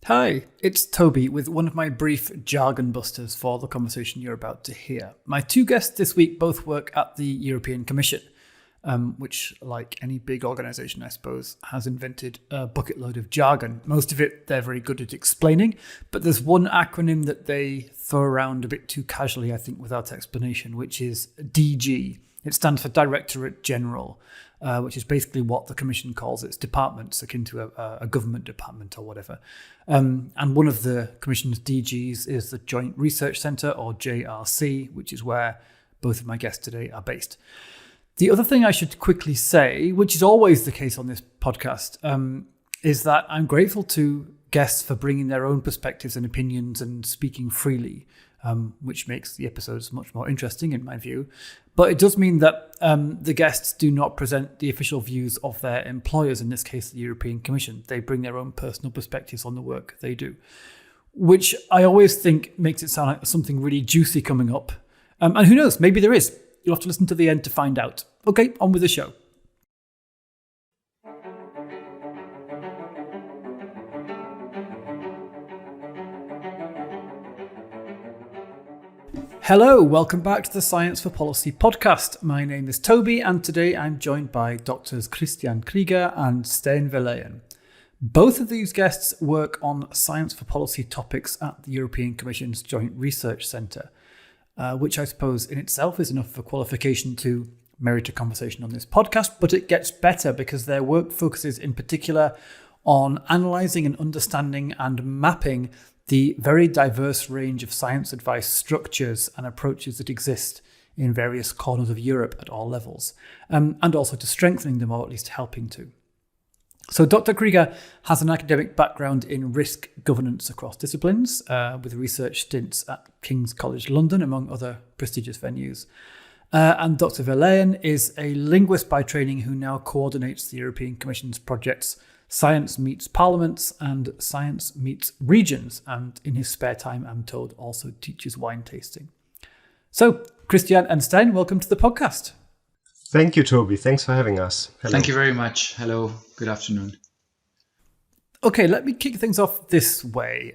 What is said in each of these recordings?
Hi, it's Toby with one of my brief jargon busters for the conversation you're about to hear. My two guests this week both work at the European Commission, which, like any big organisation, I suppose, has invented a bucket load of jargon. Most of it they're very good at explaining, but there's one acronym that they throw around a bit too casually, I think, without explanation, which is DG. It stands for Directorate General, which is basically what the Commission calls its departments, akin to a government department or whatever. And one of the Commission's DGs is the Joint Research Centre, or JRC, which is where both of my guests today are based. The other thing I should quickly say, which is always the case on this podcast, is that I'm grateful to guests for bringing their own perspectives and opinions and speaking freely, which makes the episodes much more interesting in my view. But it does mean that the guests do not present the official views of their employers, in this case the European Commission. They bring their own personal perspectives on the work they do, which I always think makes it sound like something really juicy coming up. And who knows, maybe there is. You'll have to listen to the end to find out. Okay, on with the show. Hello, welcome back to the Science for Policy podcast. My name is Toby, and today I'm joined by Drs. Kristian Krieger and Stijn Verleyen. Both of these guests work on science for policy topics at the European Commission's Joint Research Centre, which I suppose in itself is enough of a qualification to merit a conversation on this podcast, but it gets better because their work focuses in particular on analysing and understanding and mapping the very diverse range of science advice structures and approaches that exist in various corners of Europe at all levels, and also to strengthening them, or at least helping to. So Dr. Krieger has an academic background in risk governance across disciplines, with research stints at King's College London, among other prestigious venues. And Dr. Verleyen is a linguist by training who now coordinates the European Commission's projects Science Meets Parliaments and Science Meets Regions, and in his spare time, I'm told, also teaches wine tasting. So, Kristian and Stijn, welcome to the podcast. Thank you, Toby. Thanks for having us. Hello. Thank you very much. Hello. Good afternoon. Okay, let me kick things off this way.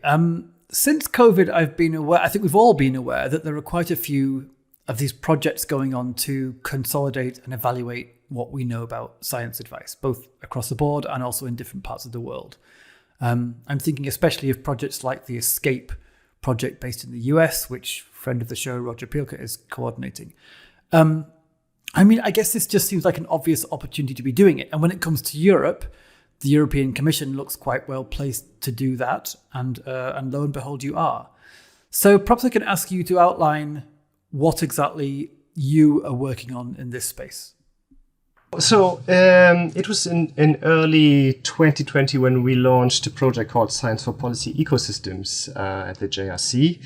Since COVID, I've been aware, I think we've all been aware, that there are quite a few of these projects going on to consolidate and evaluate what we know about science advice, both across the board and also in different parts of the world. I'm thinking especially of projects like the ESCAPE project based in the US, which friend of the show, Roger Pielke, is coordinating. I guess this just seems like an obvious opportunity to be doing it. And when it comes to Europe, the European Commission looks quite well placed to do that. And lo and behold, you are. So perhaps I can ask you to outline what exactly you are working on in this space. So it was in early 2020 when we launched a project called Science for Policy Ecosystems at the JRC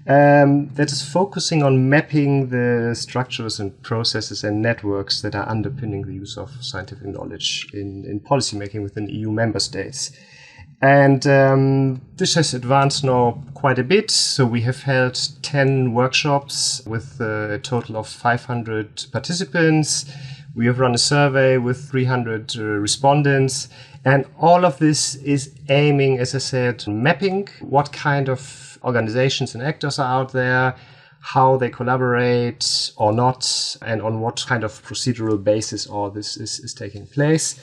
that is focusing on mapping the structures and processes and networks that are underpinning the use of scientific knowledge in policymaking within EU member states. And this has advanced now quite a bit. So we have held 10 workshops with a total of 500 participants. We have run a survey with 300 respondents, and all of this is aiming, as I said, mapping what kind of organizations and actors are out there, how they collaborate or not, and on what kind of procedural basis all this is taking place.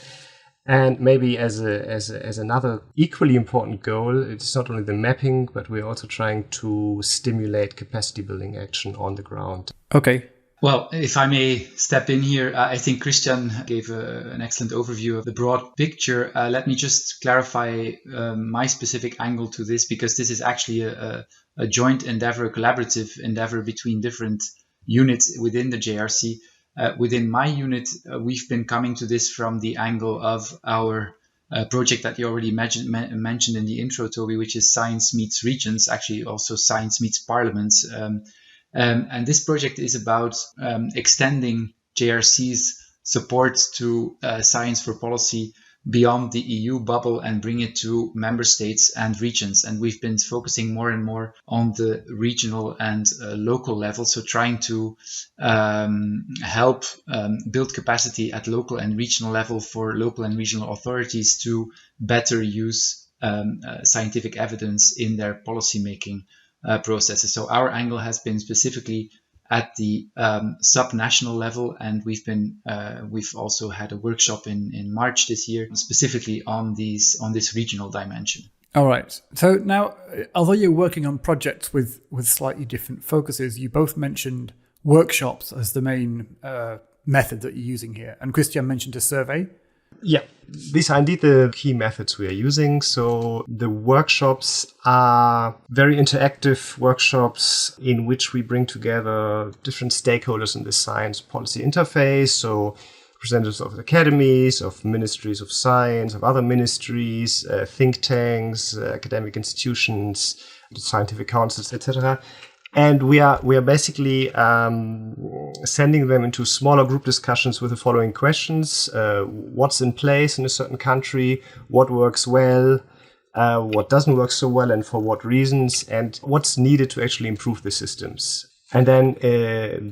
And maybe as another equally important goal, it's not only the mapping, but we're also trying to stimulate capacity building action on the ground. Okay. Well, if I may step in here, I think Kristian gave an excellent overview of the broad picture. Let me just clarify my specific angle to this, because this is actually a joint endeavor, a collaborative endeavor between different units within the JRC. Within my unit, we've been coming to this from the angle of our project that you already mentioned in the intro, Toby, which is Science Meets Regions, actually also Science Meets Parliaments. And this project is about extending JRC's support to science for policy beyond the EU bubble and bring it to member states and regions. And we've been focusing more and more on the regional and local level. So trying to help build capacity at local and regional level for local and regional authorities to better use scientific evidence in their policymaking processes. So our angle has been specifically at the sub-national level, and we've also had a workshop in March this year specifically on this regional dimension. All right. So now, although you're working on projects with slightly different focuses, you both mentioned workshops as the main method that you're using here, and Kristian mentioned a survey. Yeah, these are indeed the key methods we are using. So the workshops are very interactive workshops in which we bring together different stakeholders in the science policy interface. So representatives of academies, of ministries of science, of other ministries, think tanks, academic institutions, scientific councils, etc. And we are basically sending them into smaller group discussions with the following questions: what's in place in a certain country, what works well, what doesn't work so well, and for what reasons, and what's needed to actually improve the systems. And then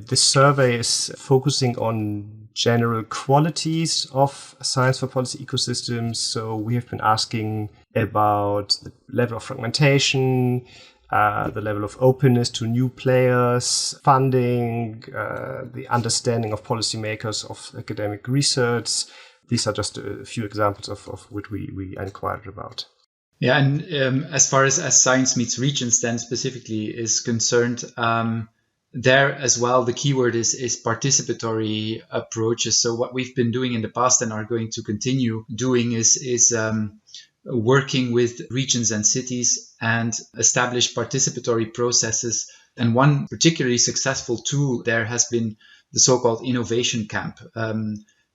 this survey is focusing on general qualities of science for policy ecosystems. So we have been asking about the level of fragmentation, the level of openness to new players, funding, the understanding of policymakers of academic research. These are just a few examples of what we inquired about. Yeah, and as far as Science Meets Regions then specifically is concerned, there as well, the keyword is participatory approaches. So what we've been doing in the past and are going to continue doing is working with regions and cities and establish participatory processes. And one particularly successful tool there has been the so-called Innovation Camp,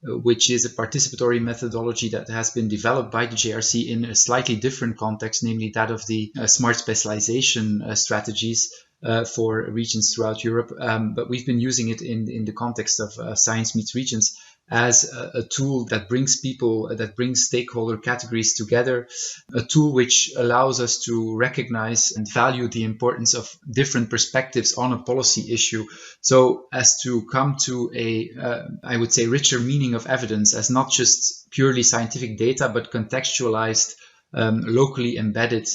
which is a participatory methodology that has been developed by the JRC in a slightly different context, namely that of the smart specialization strategies for regions throughout Europe. But we've been using it in the context of Science Meets Regions as a tool that brings stakeholder categories together, a tool which allows us to recognize and value the importance of different perspectives on a policy issue, so as to come to I would say, richer meaning of evidence as not just purely scientific data, but contextualized, locally embedded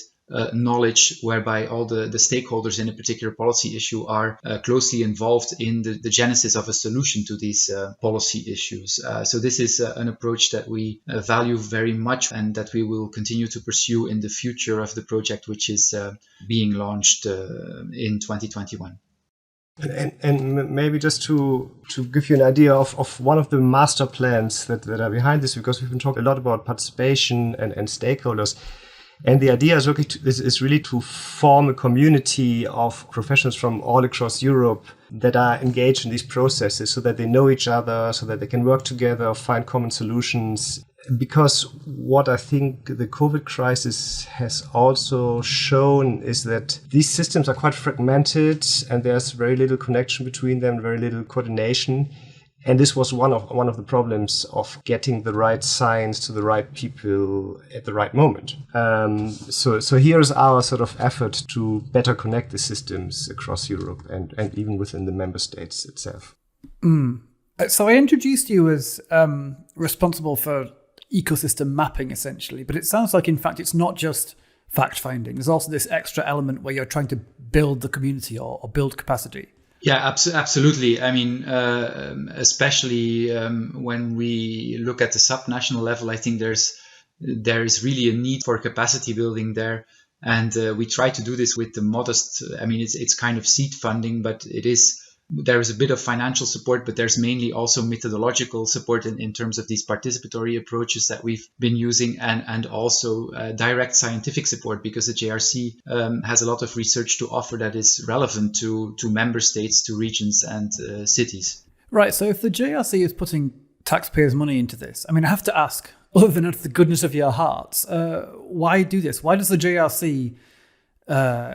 knowledge, whereby all the stakeholders in a particular policy issue are closely involved in the genesis of a solution to these policy issues. So this is an approach that we value very much and that we will continue to pursue in the future of the project, which is being launched in 2021. And maybe just to give you an idea of one of the master plans that are behind this, because we've been talking a lot about participation and stakeholders. And the idea is really to form a community of professionals from all across Europe that are engaged in these processes, so that they know each other, so that they can work together, find common solutions. Because what I think the COVID crisis has also shown is that these systems are quite fragmented and there's very little connection between them, very little coordination. And this was one of the problems of getting the right science to the right people at the right moment. So here's our sort of effort to better connect the systems across Europe and even within the member states itself. So I introduced you as responsible for ecosystem mapping, essentially. But it sounds like, in fact, it's not just fact-finding. There's also this extra element where you're trying to build the community or build capacity. Yeah, absolutely. I mean, especially when we look at the sub-national level, I think there is really a need for capacity building there. And we try to do this with the modest, I mean, it's kind of seed funding, but there is a bit of financial support, but there's mainly also methodological support in terms of these participatory approaches that we've been using, and also direct scientific support, because the JRC has a lot of research to offer that is relevant to member states, to regions and cities. Right. So if the JRC is putting taxpayers' money into this, I mean, I have to ask, other than out of the goodness of your hearts, why do this? Why does the JRC,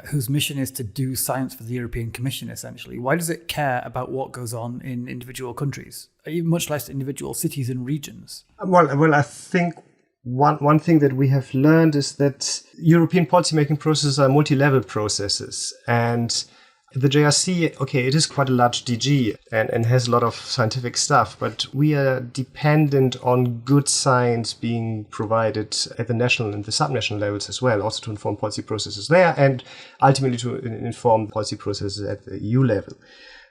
whose mission is to do science for the European Commission, essentially, why does it care about what goes on in individual countries, much less individual cities and regions? Well, I think one thing that we have learned is that European policymaking processes are multi-level processes, and The JRC, okay, it is quite a large DG and has a lot of scientific stuff, but we are dependent on good science being provided at the national and the subnational levels as well, also to inform policy processes there and ultimately to inform policy processes at the EU level.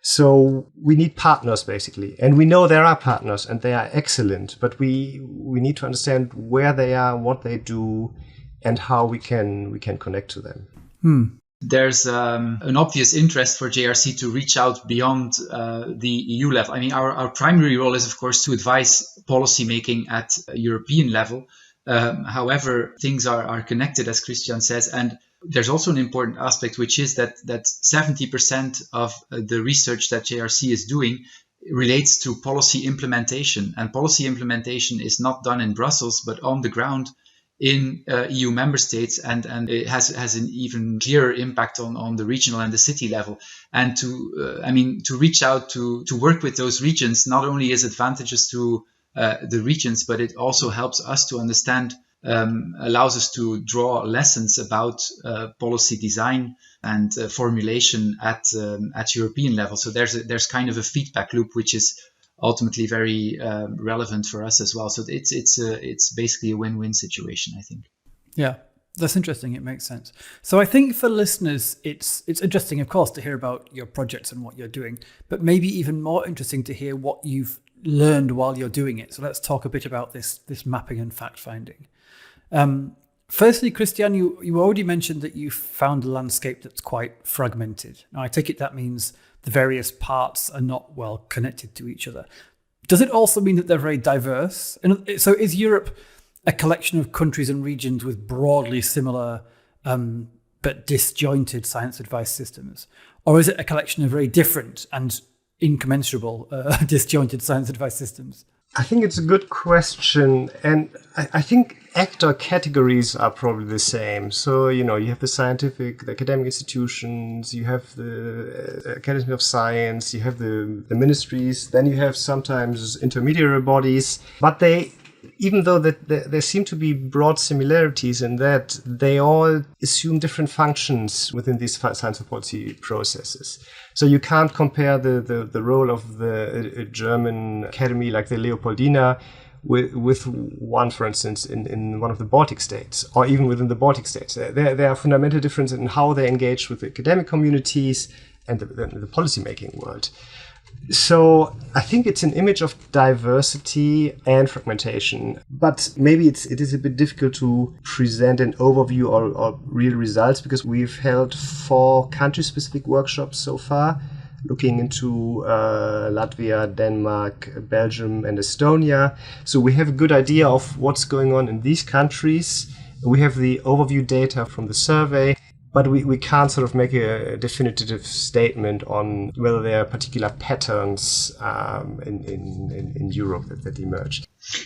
So we need partners, basically. And we know there are partners and they are excellent, but we need to understand where they are, what they do, and how we can connect to them. There's an obvious interest for JRC to reach out beyond the EU level. I mean, our primary role is, of course, to advise policy making at a European level. However, things are connected, as Kristian says, and there's also an important aspect, which is that 70% of the research that JRC is doing relates to policy implementation. And policy implementation is not done in Brussels, but on the ground in EU member states, and it has an even clearer impact on the regional and the city level. And to reach out to work with those regions not only is advantageous to the regions, but it also helps us to understand, allows us to draw lessons about policy design and formulation at European level. So there's kind of a feedback loop, which is ultimately very relevant for us as well. So it's basically a win-win situation, I think. Yeah, that's interesting. It makes sense. So I think for listeners, it's interesting, of course, to hear about your projects and what you're doing, but maybe even more interesting to hear what you've learned while you're doing it. So let's talk a bit about this mapping and fact finding. Firstly, Kristian, you already mentioned that you found a landscape that's quite fragmented. Now, I take it that means the various parts are not well connected to each other. Does it also mean that they're very diverse? And so is Europe a collection of countries and regions with broadly similar but disjointed science advice systems? Or is it a collection of very different and incommensurable disjointed science advice systems? I think it's a good question. And I think actor categories are probably the same. So, you have the academic institutions, you have the Academy of Science, you have the ministries, then you have sometimes intermediary bodies. But even though there seem to be broad similarities in that, they all assume different functions within these science and policy processes. So you can't compare the role of the German academy like the Leopoldina with one, for instance, in one of the Baltic states, or even within the Baltic states. There are fundamental differences in how they engage with the academic communities and the policymaking world. So I think it's an image of diversity and fragmentation, but maybe it is a bit difficult to present an overview or real results, because we've held 4 country-specific workshops so far, looking into Latvia, Denmark, Belgium, and Estonia. So we have a good idea of what's going on in these countries. We have the overview data from the survey, but we can't sort of make a definitive statement on whether there are particular patterns in Europe that emerge.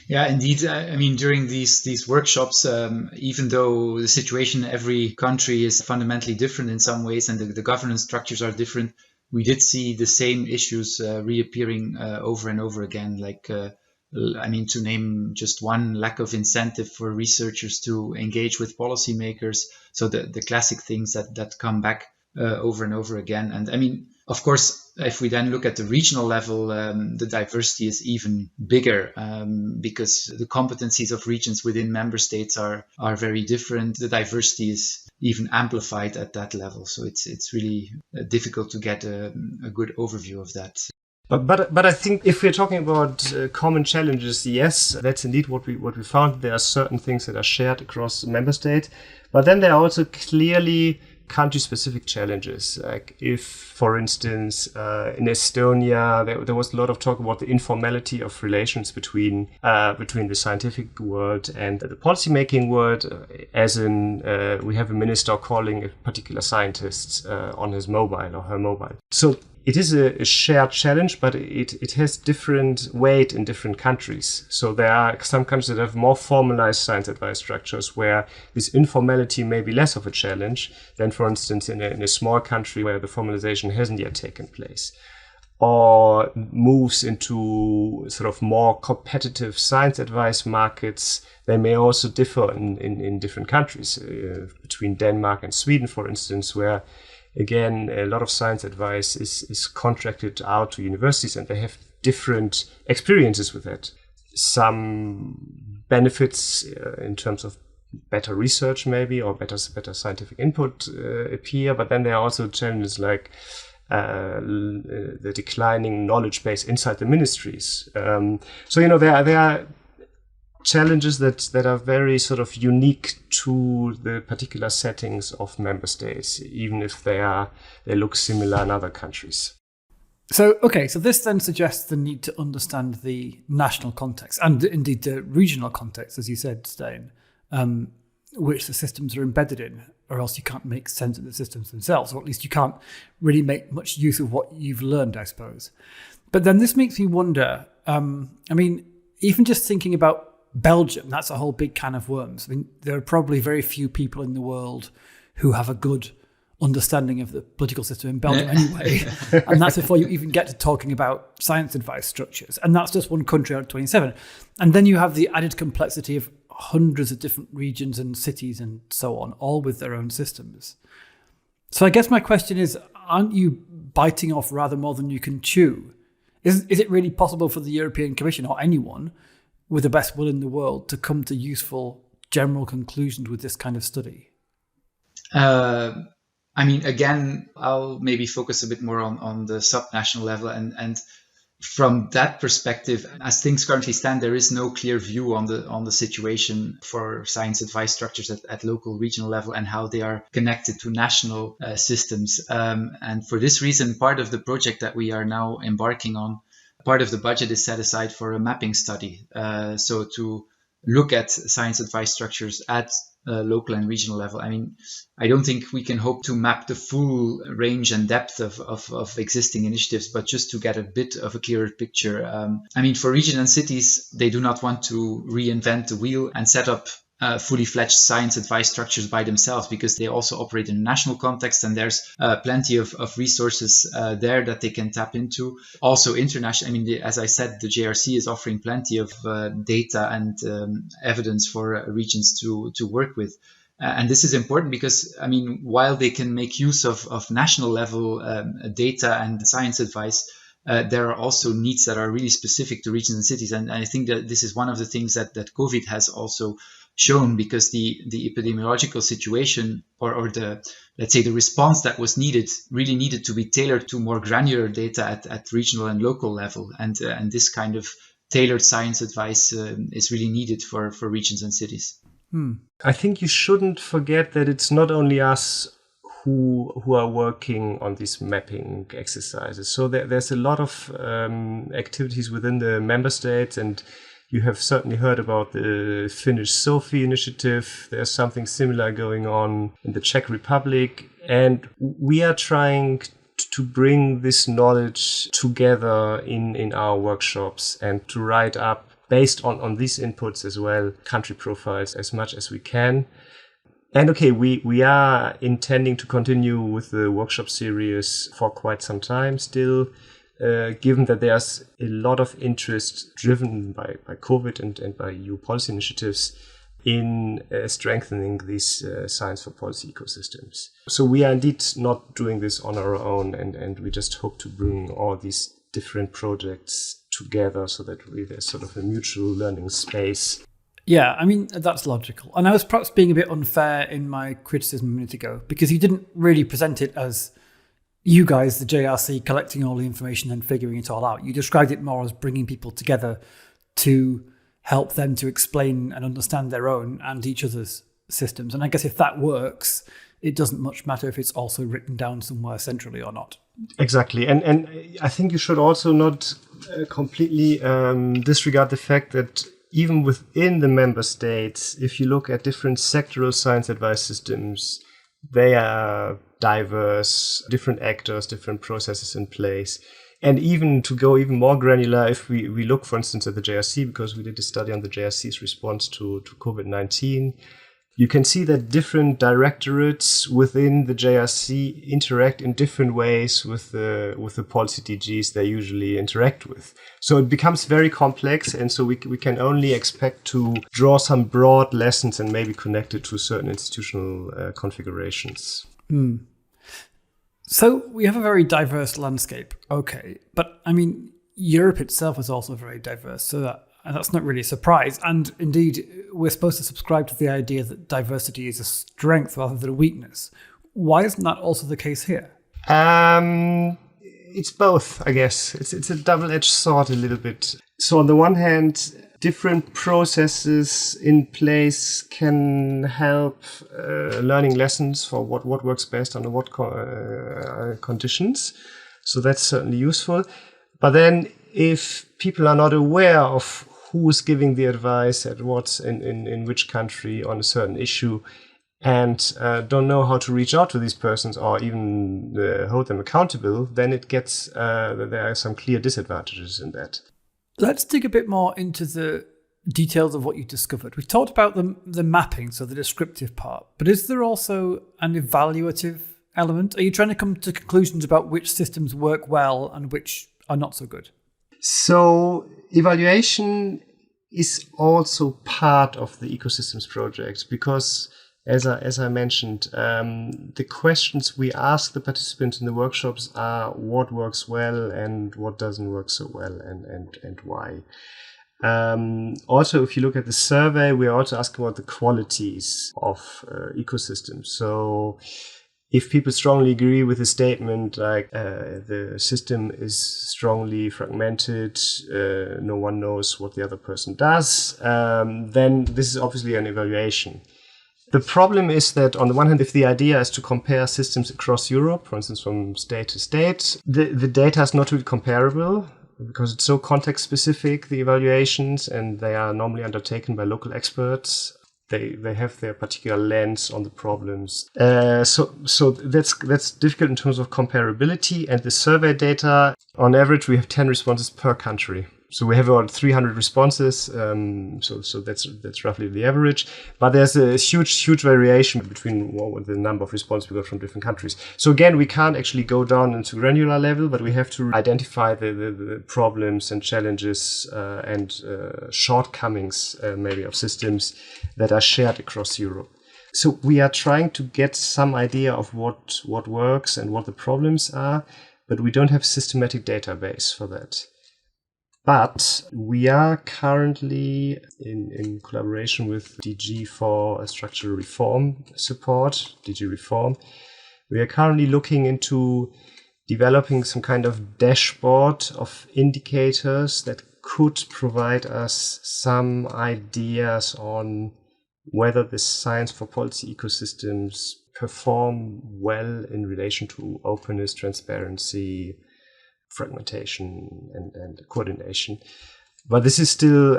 Yeah, indeed. I mean, during these workshops, even though the situation in every country is fundamentally different in some ways and the governance structures are different, we did see the same issues reappearing over and over again, like to name just one, lack of incentive for researchers to engage with policymakers. So the classic things that come back over and over again. And I mean, of course, if we then look at the regional level, the diversity is even bigger because the competencies of regions within member states are very different. The diversity is even amplified at that level. So it's really difficult to get a good overview of that. But I think if we're talking about common challenges, yes, that's indeed what we found. There are certain things that are shared across the member state, but then there are also clearly country-specific challenges. Like if, for instance, in Estonia, there was a lot of talk about the informality of relations between the scientific world and the policymaking world, as in we have a minister calling a particular scientist on his mobile or her mobile. So it is a shared challenge, but it has different weight in different countries. So there are some countries that have more formalized science advice structures where this informality may be less of a challenge than, for instance, in a small country where the formalization hasn't yet taken place, or moves into sort of more competitive science advice markets. They may also differ in different countries, between Denmark and Sweden, for instance, where again, a lot of science advice is contracted out to universities, and they have different experiences with that. Some benefits in terms of better research maybe, or better scientific input appear, but then there are also challenges like the declining knowledge base inside the ministries. So, you know, there are challenges that are very sort of unique to the particular settings of member states, even if they look similar in other countries. So this then suggests the need to understand the national context and indeed the regional context, as you said, Stijn, which the systems are embedded in, or else you can't make sense of the systems themselves, or at least you can't really make much use of what you've learned, I suppose. But then this makes me wonder, even just thinking about Belgium, that's a whole big can of worms. I mean, there are probably very few people in the world who have a good understanding of the political system in Belgium anyway. And that's before you even get to talking about science advice structures. And that's just one country out of 27. And then you have the added complexity of hundreds of different regions and cities and so on, all with their own systems. So I guess my question is, aren't you biting off rather more than you can chew? Is it really possible for the European Commission or anyone with the best will in the world to come to useful general conclusions with this kind of study? Again, I'll maybe focus a bit more on the subnational level. And from that perspective, as things currently stand, there is no clear view on the situation for science advice structures at local, regional level and how they are connected to national systems. And for this reason, part of the project that we are now embarking on, part of the budget is set aside for a mapping study. So to look at science advice structures at local and regional level. I mean, I don't think we can hope to map the full range and depth of existing initiatives, but just to get a bit of a clearer picture. For regions and cities, they do not want to reinvent the wheel and set up fully fledged science advice structures by themselves, because they also operate in a national context, and there's plenty of resources there that they can tap into. Also international, as I said, the JRC is offering plenty of data and evidence for regions to work with. And this is important because, while they can make use of national level data and science advice, there are also needs that are really specific to regions and cities. And I think that this is one of the things that COVID has also shown, because the epidemiological situation or the response that was needed really needed to be tailored to more granular data at regional and local level. And this kind of tailored science advice is really needed for regions and cities. I think you shouldn't forget that it's not only us who are working on these mapping exercises. So there's a lot of activities within the member states, and you have certainly heard about the Finnish SOFI initiative. There's something similar going on in the Czech Republic. And we are trying to bring this knowledge together in our workshops and to write up, based on these inputs as well, country profiles as much as we can. And we are intending to continue with the workshop series for quite some time still, given that there's a lot of interest driven by COVID and by EU policy initiatives in strengthening these science for policy ecosystems. So we are indeed not doing this on our own, and we just hope to bring all these different projects together so that there's sort of a mutual learning space. Yeah, that's logical. And I was perhaps being a bit unfair in my criticism a minute ago, because you didn't really present it as you guys, the JRC, collecting all the information and figuring it all out. You described it more as bringing people together to help them to explain and understand their own and each other's systems. And I guess if that works, it doesn't much matter if it's also written down somewhere centrally or not. Exactly. And I think you should also not completely disregard the fact that even within the member states, if you look at different sectoral science advice systems, they are diverse, different actors, different processes in place. And even to go even more granular, if we look, for instance, at the JRC, because we did a study on the JRC's response to COVID-19, you can see that different directorates within the JRC interact in different ways with the policy DGs they usually interact with. So it becomes very complex, and so we can only expect to draw some broad lessons and maybe connect it to certain institutional configurations. So we have a very diverse landscape, okay. But I mean, Europe itself is also very diverse, so that's not really a surprise. And indeed, we're supposed to subscribe to the idea that diversity is a strength rather than a weakness. Why isn't that also the case here? It's both, I guess. It's a double-edged sword a little bit. So on the one hand, different processes in place can help learning lessons for what works best under what conditions. So that's certainly useful. But then if people are not aware of who's giving the advice at what in which country on a certain issue, and don't know how to reach out to these persons or even hold them accountable, then it gets there are some clear disadvantages in that. Let's dig a bit more into the details of what you discovered. We've talked about the mapping, so the descriptive part, but is there also an evaluative element? Are you trying to come to conclusions about which systems work well and which are not so good? So evaluation is also part of the ecosystems project because, as I mentioned, the questions we ask the participants in the workshops are what works well and what doesn't work so well and why. Also, if you look at the survey, we are also asking about the qualities of ecosystems. So if people strongly agree with a statement like the system is strongly fragmented, no one knows what the other person does, then this is obviously an evaluation. The problem is that on the one hand, if the idea is to compare systems across Europe, for instance, from state to state, the data is not really comparable because it's so context specific, the evaluations, and they are normally undertaken by local experts. They have their particular lens on the problems. So that's difficult in terms of comparability. And the survey data, on average, we have 10 responses per country. So we have about 300 responses. So that's roughly the average. But there's a huge variation between the number of responses we got from different countries. So again, we can't actually go down into granular level, but we have to identify the problems and challenges and shortcomings maybe of systems that are shared across Europe. So we are trying to get some idea of what works and what the problems are, but we don't have a systematic database for that. But we are currently in collaboration with DG for structural reform support, DG Reform. We are currently looking into developing some kind of dashboard of indicators that could provide us some ideas on whether the science for policy ecosystems perform well in relation to openness, transparency, fragmentation and coordination. But this is still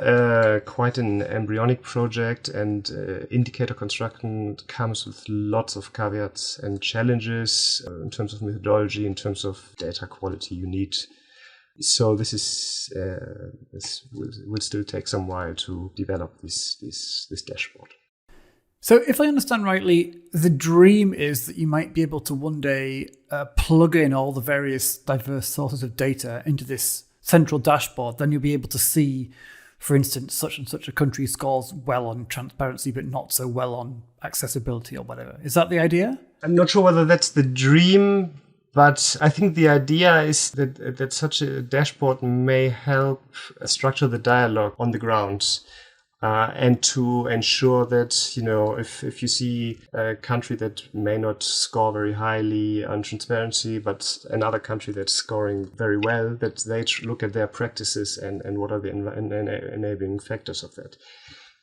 quite an embryonic project, and indicator construction comes with lots of caveats and challenges in terms of methodology, in terms of data quality you need. So this will still take some while to develop this dashboard. So if I understand rightly, the dream is that you might be able to one day plug in all the various diverse sources of data into this central dashboard. Then you'll be able to see, for instance, such and such a country scores well on transparency, but not so well on accessibility or whatever. Is that the idea? I'm not sure whether that's the dream, but I think the idea is that such a dashboard may help structure the dialogue on the ground. And to ensure that, if you see a country that may not score very highly on transparency, but another country that's scoring very well, that they look at their practices and what are the enabling factors of that.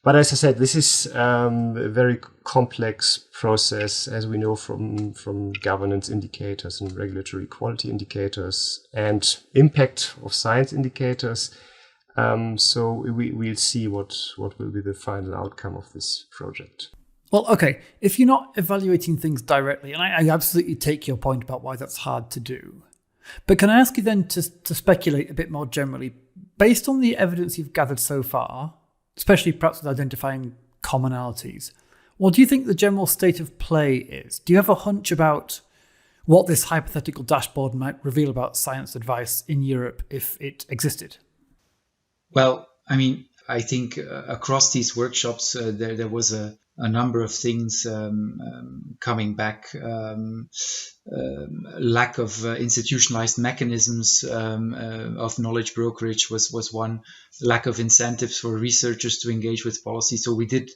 But as I said, this is a very complex process, as we know from governance indicators and regulatory quality indicators and impact of science indicators. So we'll see what will be the final outcome of this project. Well, okay, if you're not evaluating things directly, and I absolutely take your point about why that's hard to do, but can I ask you then to speculate a bit more generally, based on the evidence you've gathered so far, especially perhaps with identifying commonalities, what do you think the general state of play is? Do you have a hunch about what this hypothetical dashboard might reveal about science advice in Europe if it existed? Well, I mean, I think across these workshops, there was a a number of things coming back. Lack of institutionalized mechanisms of knowledge brokerage was one. Lack of incentives for researchers to engage with policy. So we did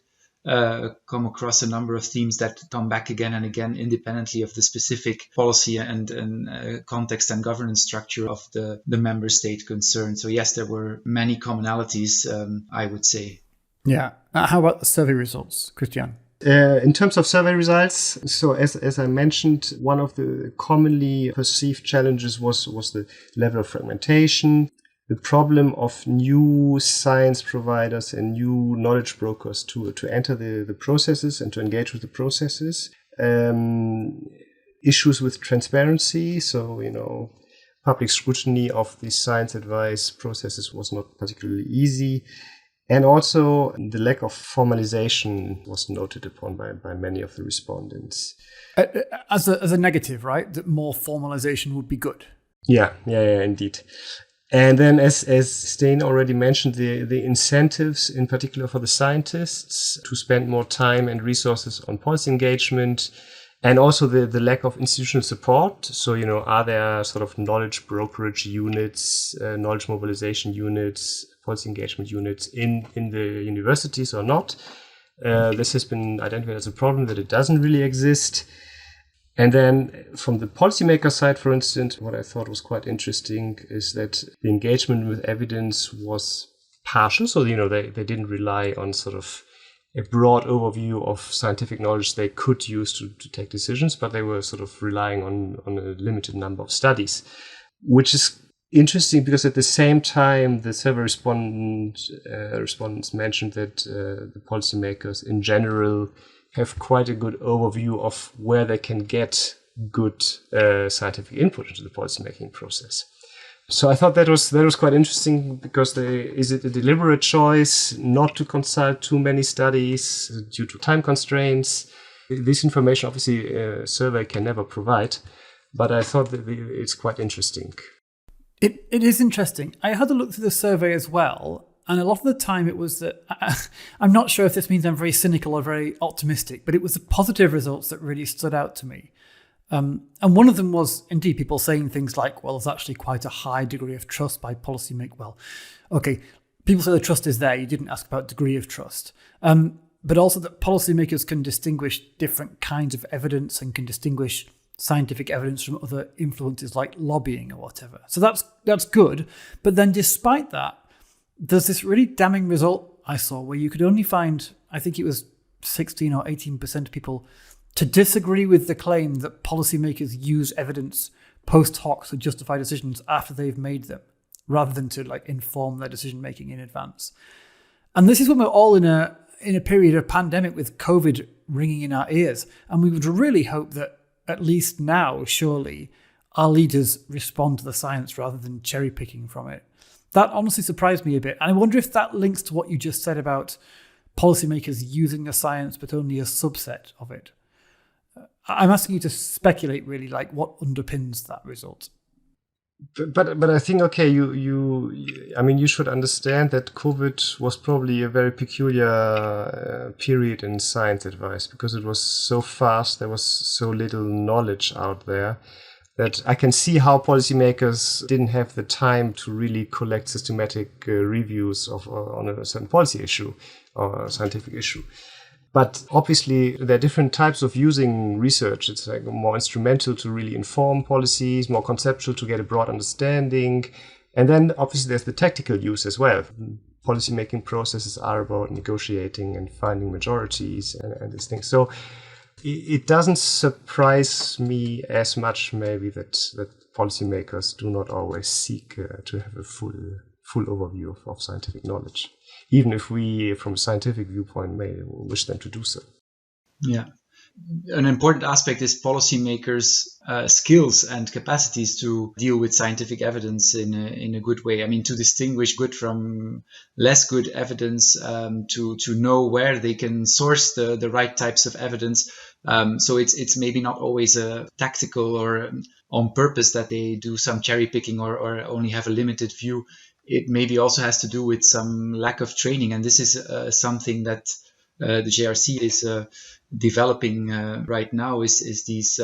come across a number of themes that come back again and again, independently of the specific policy and context and governance structure of the member state concerned. So yes, there were many commonalities, I would say. Yeah. How about the survey results, Kristian? In terms of survey results, so as I mentioned, one of the commonly perceived challenges was the level of fragmentation, the problem of new science providers and new knowledge brokers to enter the processes and to engage with the processes. Issues with transparency, so, public scrutiny of the science advice processes was not particularly easy. And also the lack of formalization was noted upon by many of the respondents. As a negative, right? That more formalization would be good. Yeah, indeed. And then as Stijn already mentioned, the incentives in particular for the scientists to spend more time and resources on policy engagement, and also the lack of institutional support. So, are there sort of knowledge brokerage units, knowledge mobilization units, policy engagement units in the universities or not? This has been identified as a problem, that it doesn't really exist. And then from the policymaker side, for instance, what I thought was quite interesting is that the engagement with evidence was partial. So, they didn't rely on sort of a broad overview of scientific knowledge they could use to take decisions, but they were sort of relying on a limited number of studies, which is interesting because at the same time, the survey respondents mentioned that the policymakers in general have quite a good overview of where they can get good scientific input into the policymaking process. So I thought that was quite interesting because is it a deliberate choice not to consult too many studies due to time constraints? This information, obviously, a survey can never provide, but I thought that it's quite interesting. It is interesting. I had a look through the survey as well, and a lot of the time it was that, I'm not sure if this means I'm very cynical or very optimistic, but it was the positive results that really stood out to me. And one of them was indeed people saying things like, well, there's actually quite a high degree of trust by policymakers. Well, okay, people say the trust is there. You didn't ask about degree of trust. But also that policymakers can distinguish different kinds of evidence and can distinguish scientific evidence from other influences like lobbying or whatever. So that's good. But then despite that, there's this really damning result I saw where you could only find, I think it was 16 or 18% of people to disagree with the claim that policymakers use evidence post hoc to justify decisions after they've made them, rather than to inform their decision making in advance. And this is when we're all in a period of pandemic with COVID ringing in our ears, and we would really hope that at least now, surely, our leaders respond to the science rather than cherry picking from it. That honestly surprised me a bit, and I wonder if that links to what you just said about policymakers using the science but only a subset of it. I'm asking you to speculate, really, what underpins that result. But I think, okay, you should understand that COVID was probably a very peculiar period in science advice because it was so fast, there was so little knowledge out there that I can see how policymakers didn't have the time to really collect systematic reviews on a certain policy issue or a scientific issue. But obviously, there are different types of using research. It's more instrumental to really inform policies, more conceptual to get a broad understanding. And then obviously there's the tactical use as well. Policymaking processes are about negotiating and finding majorities and these things. So it doesn't surprise me as much maybe that policymakers do not always seek to have a full overview of scientific knowledge, even if we, from a scientific viewpoint, may wish them to do so. Yeah. An important aspect is policymakers' skills and capacities to deal with scientific evidence in a good way. I mean, to distinguish good from less good evidence, to know where they can source the right types of evidence. So it's maybe not always a tactical or on purpose that they do some cherry picking or only have a limited view. It maybe also has to do with some lack of training, and this is something that the JRC is developing right now is these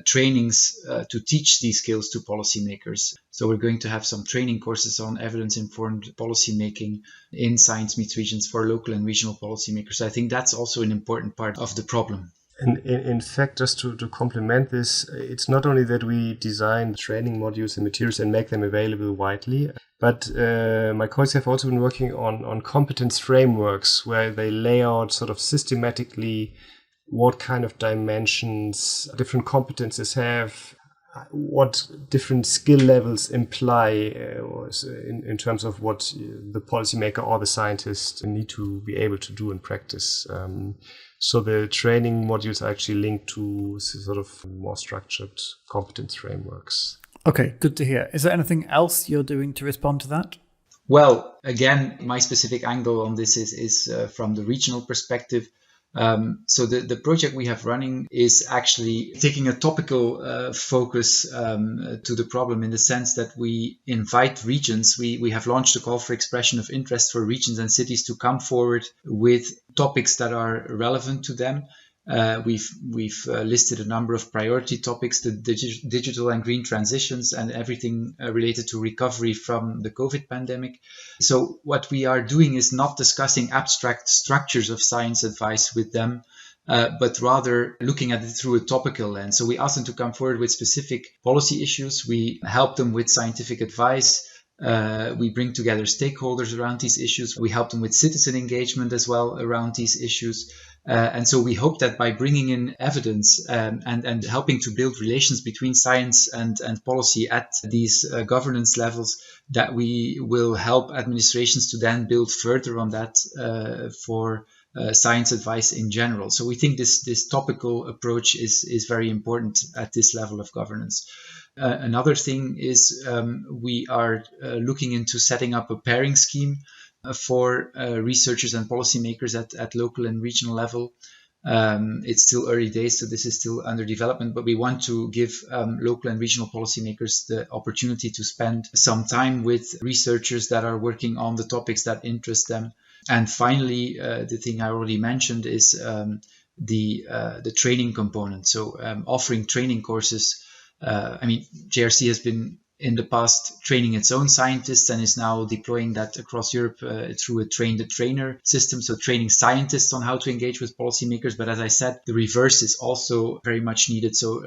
trainings to teach these skills to policymakers. So we're going to have some training courses on evidence-informed policymaking in Science Meets Regions for local and regional policymakers. I think that's also an important part of the problem. And in fact, just to complement this, it's not only that we design training modules and materials and make them available widely, but my colleagues have also been working on competence frameworks where they lay out sort of systematically what kind of dimensions different competences have, what different skill levels imply in terms of what the policymaker or the scientist need to be able to do in practice. So the training modules are actually linked to sort of more structured competence frameworks. Okay, good to hear. Is there anything else you're doing to respond to that? Well, again, my specific angle on this is from the regional perspective. So the project we have running is actually taking a topical focus to the problem in the sense that we invite regions. We have launched a call for expression of interest for regions and cities to come forward with topics that are relevant to them. We've listed a number of priority topics, the digital and green transitions and everything related to recovery from the COVID pandemic. So what we are doing is not discussing abstract structures of science advice with them, but rather looking at it through a topical lens. So we ask them to come forward with specific policy issues. We help them with scientific advice. We bring together stakeholders around these issues. We help them with citizen engagement as well around these issues. And so we hope that by bringing in evidence and helping to build relations between science and policy at these governance levels, that we will help administrations to then build further on that for science advice in general. So we think this topical approach is very important at this level of governance. Another thing is we are looking into setting up a pairing scheme for researchers and policymakers at local and regional level. It's still early days, so this is still under development, but we want to give local and regional policymakers the opportunity to spend some time with researchers that are working on the topics that interest them. And finally, the thing I already mentioned is the training component. So offering training courses. JRC has been in the past training its own scientists and is now deploying that across Europe through a train-the-trainer system, so training scientists on how to engage with policymakers. But as I said, the reverse is also very much needed, so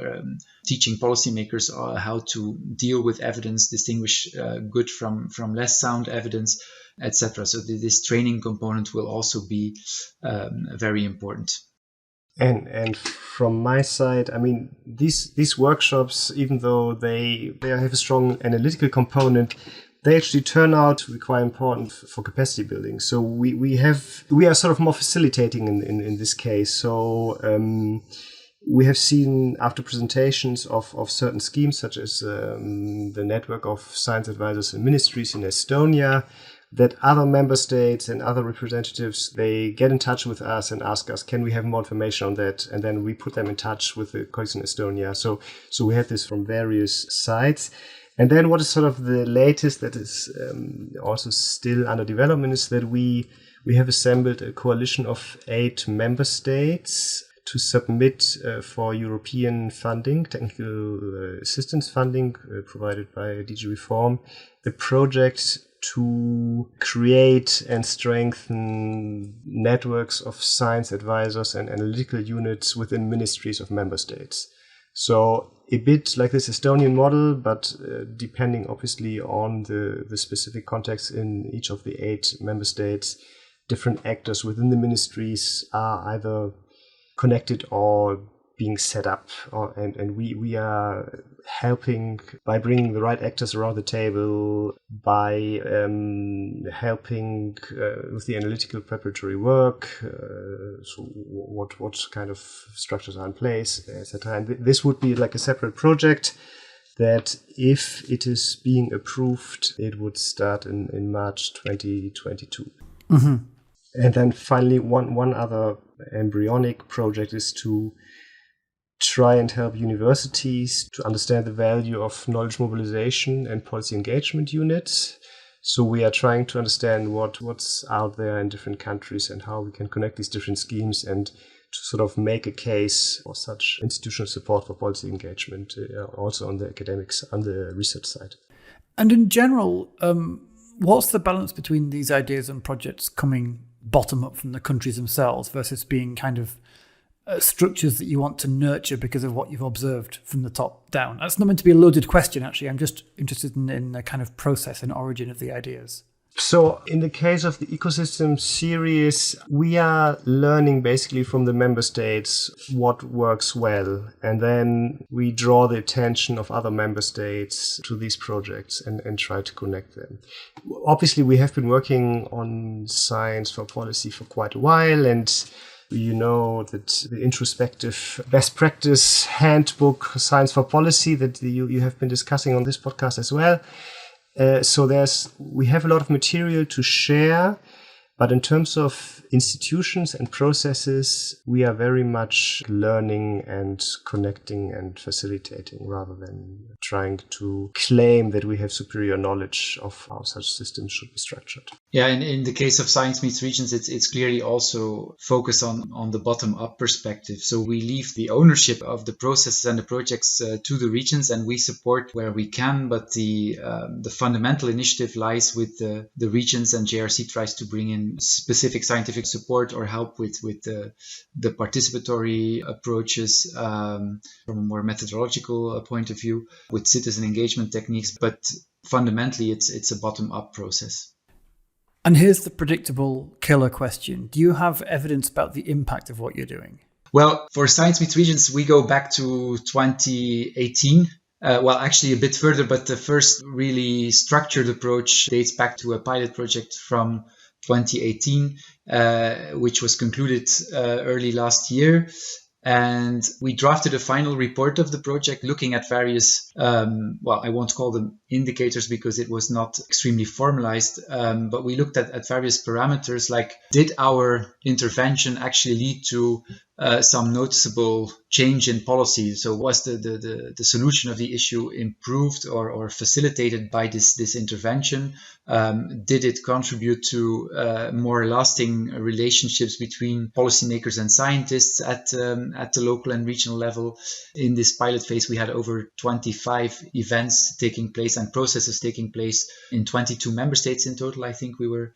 teaching policymakers how to deal with evidence, distinguish good from less sound evidence, etc. So this training component will also be very important. And from my side, these workshops, even though they have a strong analytical component, they actually turn out to be quite important for capacity building. So we are sort of more facilitating in this case. So we have seen after presentations of certain schemes, such as the network of science advisors and ministries in Estonia, that other member states and other representatives, they get in touch with us and ask us, can we have more information on that? And then we put them in touch with the colleagues in Estonia. So we have this from various sides. And then what is sort of the latest that is also still under development is that we have assembled a coalition of 8 member states to submit for European funding, technical assistance funding provided by DG Reform, the project to create and strengthen networks of science advisors and analytical units within ministries of member states. So a bit like this Estonian model, but depending obviously on the specific context in each of the 8 member states, different actors within the ministries are either connected or being set up, and we are helping by bringing the right actors around the table, by helping with the analytical preparatory work, so what kind of structures are in place, etc. And this would be like a separate project that, if it is being approved, it would start in March 2022. Mm-hmm. And then finally, one other embryonic project is to try and help universities to understand the value of knowledge mobilization and policy engagement units. So we are trying to understand what's out there in different countries and how we can connect these different schemes and to sort of make a case for such institutional support for policy engagement, also on the academics, on the research side. And in general, what's the balance between these ideas and projects coming bottom up from the countries themselves versus being kind of structures that you want to nurture because of what you've observed from the top down? That's not meant to be a loaded question, actually. I'm just interested in the kind of process and origin of the ideas. So in the case of the ecosystem series, we are learning basically from the member states what works well. And then we draw the attention of other member states to these projects and try to connect them. Obviously, we have been working on science for policy for quite a while, and you know that the introspective best practice handbook, Science for Policy, that you have been discussing on this podcast as well. So we have a lot of material to share, but in terms of institutions and processes, we are very much learning and connecting and facilitating rather than trying to claim that we have superior knowledge of how such systems should be structured. Yeah, and in the case of Science Meets Regions, it's clearly also focused on the bottom-up perspective. So we leave the ownership of the processes and the projects to the regions, and we support where we can. But the fundamental initiative lies with the regions, and JRC tries to bring in specific scientific support or help with the participatory approaches from a more methodological point of view, with citizen engagement techniques. But fundamentally, it's a bottom-up process. And here's the predictable killer question. Do you have evidence about the impact of what you're doing? Well, for Science Meets Regions, we go back to 2018. Well, actually a bit further, but the first really structured approach dates back to a pilot project from 2018, which was concluded early last year. And we drafted a final report of the project looking at various, I won't call them indicators because it was not extremely formalized, but we looked at various parameters like, did our intervention actually lead to some noticeable change in policy? So was the solution of the issue improved or facilitated by this intervention? Did it contribute to more lasting relationships between policymakers and scientists at the local and regional level? In this pilot phase, we had over 25 events taking place and processes taking place in 22 member states in total. I think we were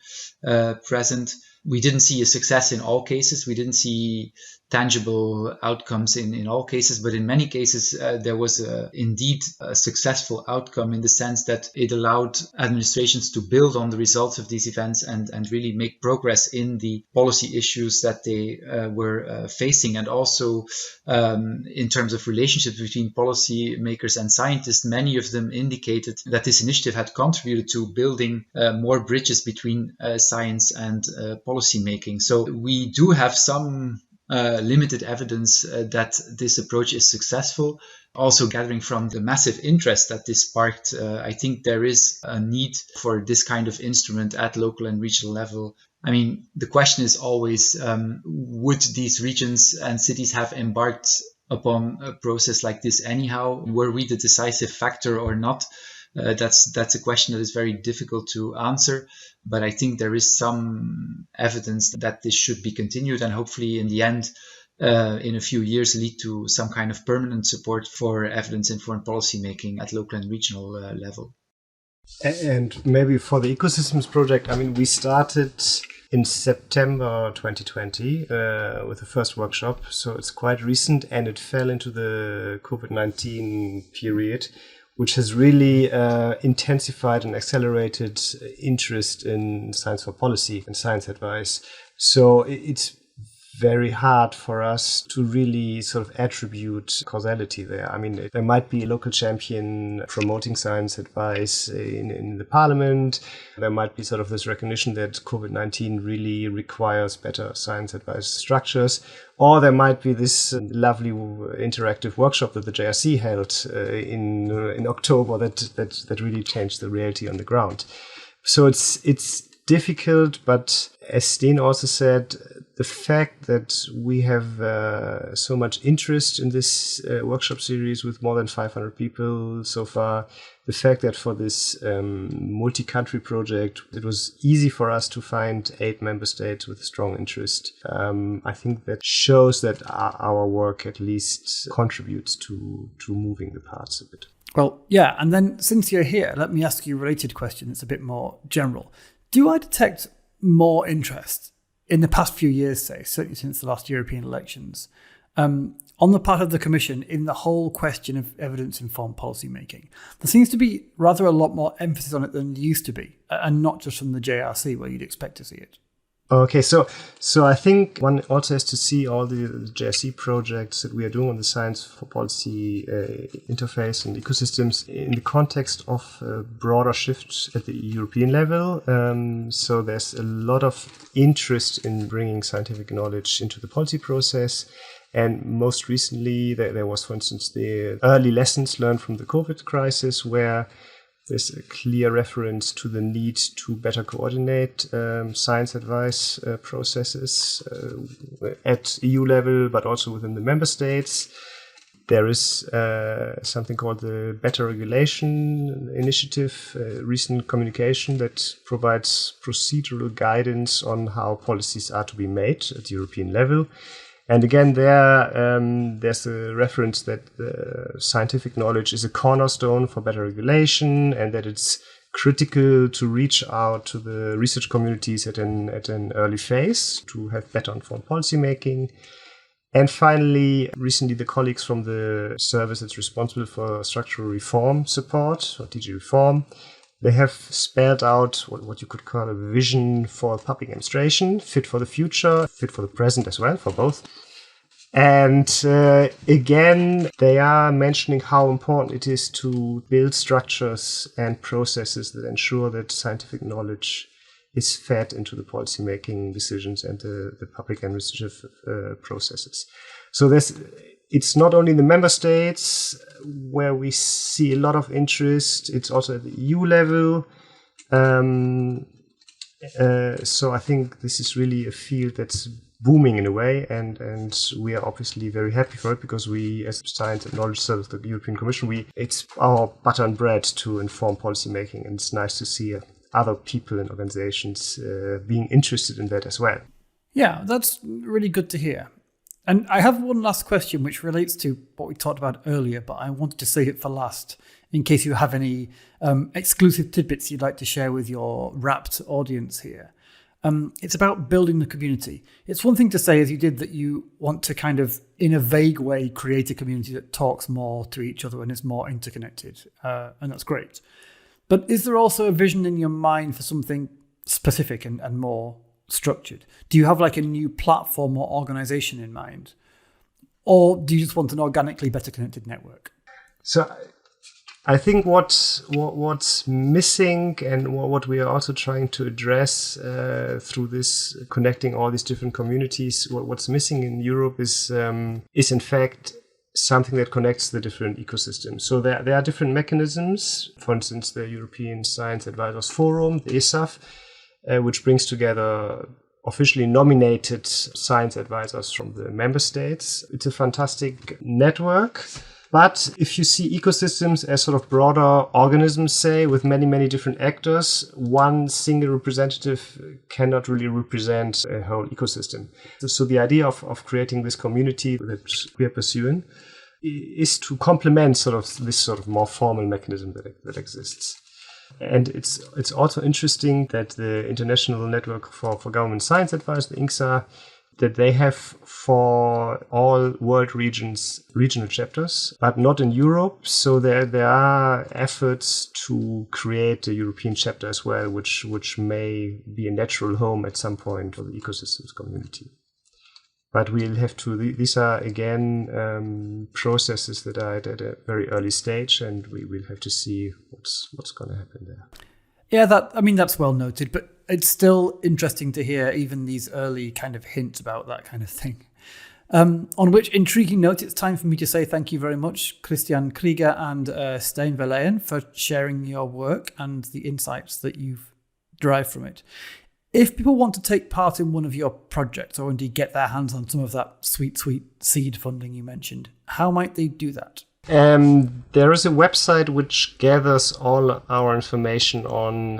present. We didn't see a success in all cases. We didn't see tangible outcomes in all cases, but in many cases there was indeed a successful outcome in the sense that it allowed administrations to build on the results of these events and really make progress in the policy issues that they were facing. And also in terms of relationships between policy makers and scientists, many of them indicated that this initiative had contributed to building more bridges between science and policy making. So we do have some limited evidence that this approach is successful. Also gathering from the massive interest that this sparked, I think there is a need for this kind of instrument at local and regional level. I mean, the question is always, would these regions and cities have embarked upon a process like this anyhow? Were we the decisive factor or not? That's a question that is very difficult to answer, but I think there is some evidence that this should be continued and hopefully in the end, in a few years, lead to some kind of permanent support for evidence-informed policy making at local and regional level. And maybe for the Ecosystems project, I mean, we started in September 2020 with the first workshop, so it's quite recent, and it fell into the COVID-19 period, which has really intensified and accelerated interest in science for policy and science advice. So it's very hard for us to really sort of attribute causality there. I mean, there might be a local champion promoting science advice in the parliament. There might be sort of this recognition that COVID-19 really requires better science advice structures. Or there might be this lovely interactive workshop that the JRC held in October that really changed the reality on the ground. So it's difficult, but as Stijn also said, the fact that we have so much interest in this workshop series with more than 500 people so far, the fact that for this multi-country project, it was easy for us to find 8 member states with strong interest. I think that shows that our work at least contributes to moving the parts a bit. Well, yeah, and then since you're here, let me ask you a related question that's a bit more general. Do I detect more interest in the past few years, say, certainly since the last European elections, on the part of the Commission in the whole question of evidence-informed policy making? There seems to be rather a lot more emphasis on it than there used to be, and not just from the JRC where you'd expect to see it. Okay, so I think one also has to see all the JRC projects that we are doing on the science for policy interface and ecosystems in the context of a broader shift at the European level. So there's a lot of interest in bringing scientific knowledge into the policy process. And most recently, there was, for instance, the early lessons learned from the COVID crisis, where there's a clear reference to the need to better coordinate science advice processes at EU level, but also within the member states. There is something called the Better Regulation Initiative, recent communication that provides procedural guidance on how policies are to be made at the European level. And again, there's a reference that scientific knowledge is a cornerstone for better regulation, and that it's critical to reach out to the research communities at an early phase to have better informed policy making. And finally, recently, the colleagues from the service that's responsible for structural reform support, or DG Reform, they have spelled out what you could call a vision for public administration, fit for the future, fit for the present as well, for both. And again, they are mentioning how important it is to build structures and processes that ensure that scientific knowledge is fed into the policymaking decisions and the public administrative processes. So it's not only in the member states where we see a lot of interest, it's also at the EU level. So I think this is really a field that's booming in a way, and we are obviously very happy for it, because we, as Science and Knowledge Service of the European Commission, it's our butter and bread to inform policy making, and it's nice to see other people and organizations being interested in that as well. Yeah, that's really good to hear. And I have one last question which relates to what we talked about earlier, but I wanted to save it for last in case you have any exclusive tidbits you'd like to share with your rapt audience here. It's about building the community. It's one thing to say, as you did, that you want to kind of, in a vague way, create a community that talks more to each other and is more interconnected. And that's great. But is there also a vision in your mind for something specific and more structured? Do you have like a new platform or organization in mind? Or do you just want an organically better connected network? So I think what's missing, and what we are also trying to address through this connecting all these different communities, what's missing in Europe is in fact something that connects the different ecosystems. So there are different mechanisms. For instance, the European Science Advisors Forum, the ESAF, which brings together officially nominated science advisors from the member states. It's a fantastic network. But if you see ecosystems as sort of broader organisms, say, with many, many different actors, one single representative cannot really represent a whole ecosystem. So the idea of creating this community that we are pursuing is to complement sort of this sort of more formal mechanism that exists. And it's also interesting that the International Network for Government Science Advice, the INCSA, that they have for all world regions regional chapters, but not in Europe. So there are efforts to create a European chapter as well, which may be a natural home at some point for the ecosystems community. But we'll have to, these are again processes that are at a very early stage, and we will have to see what's going to happen there. Yeah, that's well noted, but it's still interesting to hear even these early kind of hints about that kind of thing. On which intriguing note, it's time for me to say thank you very much, Kristian Krieger and Stijn Verleyen, for sharing your work and the insights that you've derived from it. If people want to take part in one of your projects or indeed get their hands on some of that sweet seed funding you mentioned, how might they do that? There is a website which gathers all our information on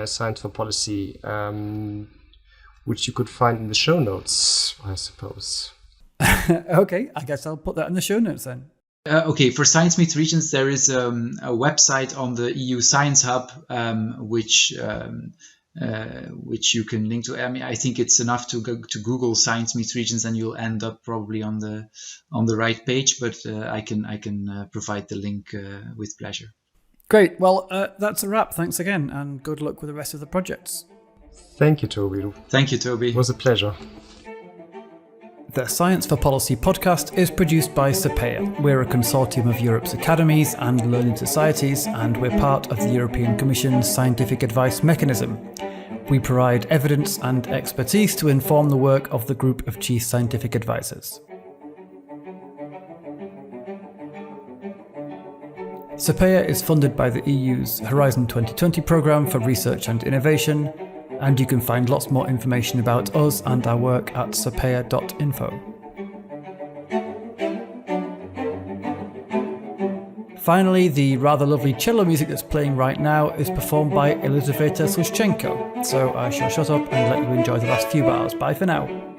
Science for Policy, which you could find in the show notes, I suppose. Okay, I guess I'll put that in the show notes then. Okay, for Science Meets Regions, there is a website on the EU Science Hub, which you can link to. I mean, I think it's enough to go to Google Science Meets Regions, and you'll end up probably on the right page. But I can provide the link with pleasure. Great. Well, that's a wrap. Thanks again, and good luck with the rest of the projects. Thank you, Toby. Thank you, Toby. It was a pleasure. The Science for Policy podcast is produced by SAPEA. We're a consortium of Europe's academies and learning societies, and we're part of the European Commission's Scientific Advice Mechanism. We provide evidence and expertise to inform the work of the group of chief scientific advisors. SAPEA is funded by the EU's Horizon 2020 programme for research and innovation, and you can find lots more information about us and our work at sapea.info. Finally, the rather lovely cello music that's playing right now is performed by Elizaveta Sushchenko, so I shall shut up and let you enjoy the last few bars. Bye for now.